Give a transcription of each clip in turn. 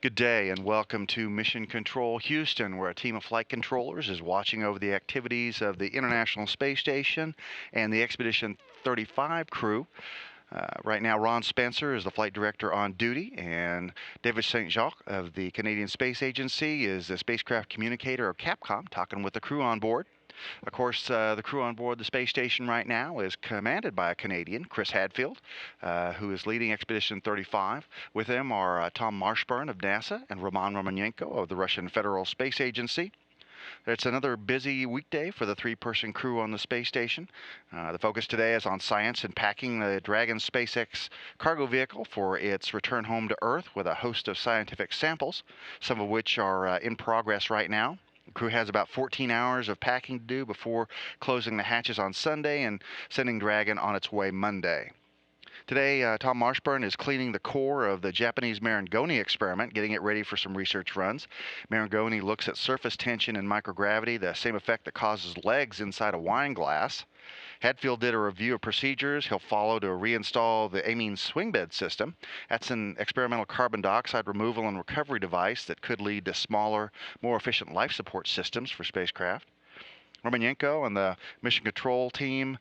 Good day and welcome to Mission Control Houston, where a team of flight controllers is watching over the activities of the International Space Station and the Expedition 35 crew. Right now, Ron Spencer is the flight director on duty, and David St. Jacques of the Canadian Space Agency is the spacecraft communicator, or Capcom, talking with the crew on board. Of course, the crew on board the space station right now is commanded by a Canadian, Chris Hadfield, who is leading Expedition 35. With them are Tom Marshburn of NASA and Roman Romanenko of the Russian Federal Space Agency. It's another busy weekday for the three-person crew on the space station. The focus today is on science and packing the Dragon SpaceX cargo vehicle for its return home to Earth with a host of scientific samples, some of which are in progress right now. The crew has about 14 hours of packing to do before closing the hatches on Sunday and sending Dragon on its way Monday. Today, Tom Marshburn is cleaning the core of the Japanese Marangoni experiment, getting it ready for some research runs. Marangoni looks at surface tension and microgravity, the same effect that causes legs inside a wine glass. Hadfield did a review of procedures. He'll follow to reinstall the amine swing bed system. That's an experimental carbon dioxide removal and recovery device that could lead to smaller, more efficient life support systems for spacecraft. Romanenko and the mission control team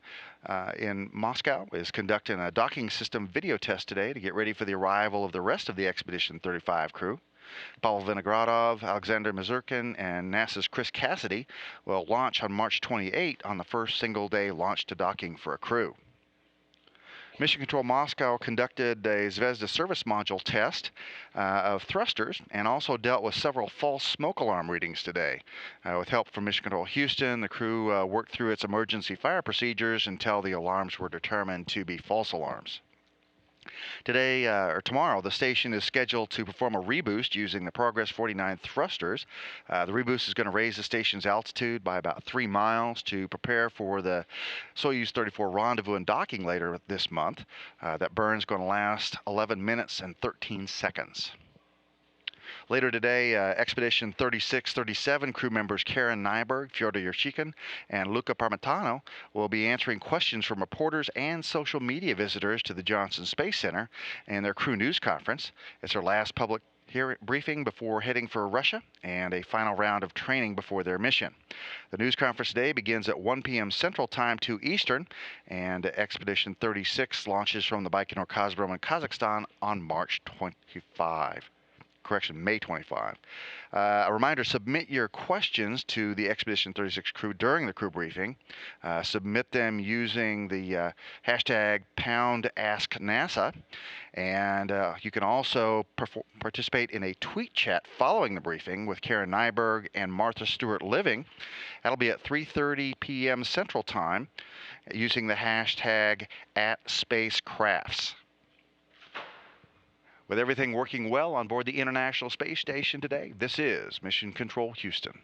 in Moscow is conducting a docking system video test today to get ready for the arrival of the rest of the Expedition 35 crew. Pavel Vinogradov, Alexander Mazurkin, and NASA's Chris Cassidy will launch on March 28 on the first single-day launch to docking for a crew. Mission Control Moscow conducted a Zvezda service module test of thrusters and also dealt with several false smoke alarm readings today. With help from Mission Control Houston, the crew worked through its emergency fire procedures until the alarms were determined to be false alarms. Today, or tomorrow, the station is scheduled to perform a reboost using the Progress 49 thrusters. The reboost is going to raise the station's altitude by about 3 miles to prepare for the Soyuz 34 rendezvous and docking later this month. That burn is going to last 11 minutes and 13 seconds. Later today, Expedition 36-37 crew members Karen Nyberg, Fyodor Yurchikhin, and Luca Parmitano will be answering questions from reporters and social media visitors to the Johnson Space Center and their crew news conference. It's their last public briefing before heading for Russia and a final round of training before their mission. The news conference today begins at 1 p.m. Central Time, 2 Eastern, and Expedition 36 launches from the Baikonur Cosmodrome in Kazakhstan on May 25. A reminder, submit your questions to the Expedition 36 crew during the crew briefing. Submit them using the hashtag #PoundAskNASA. And you can also participate in a tweet chat following the briefing with Karen Nyberg and Martha Stewart Living. That'll be at 3:30 p.m. Central Time using the hashtag @SpaceCrafts. With everything working well on board the International Space Station today, this is Mission Control Houston.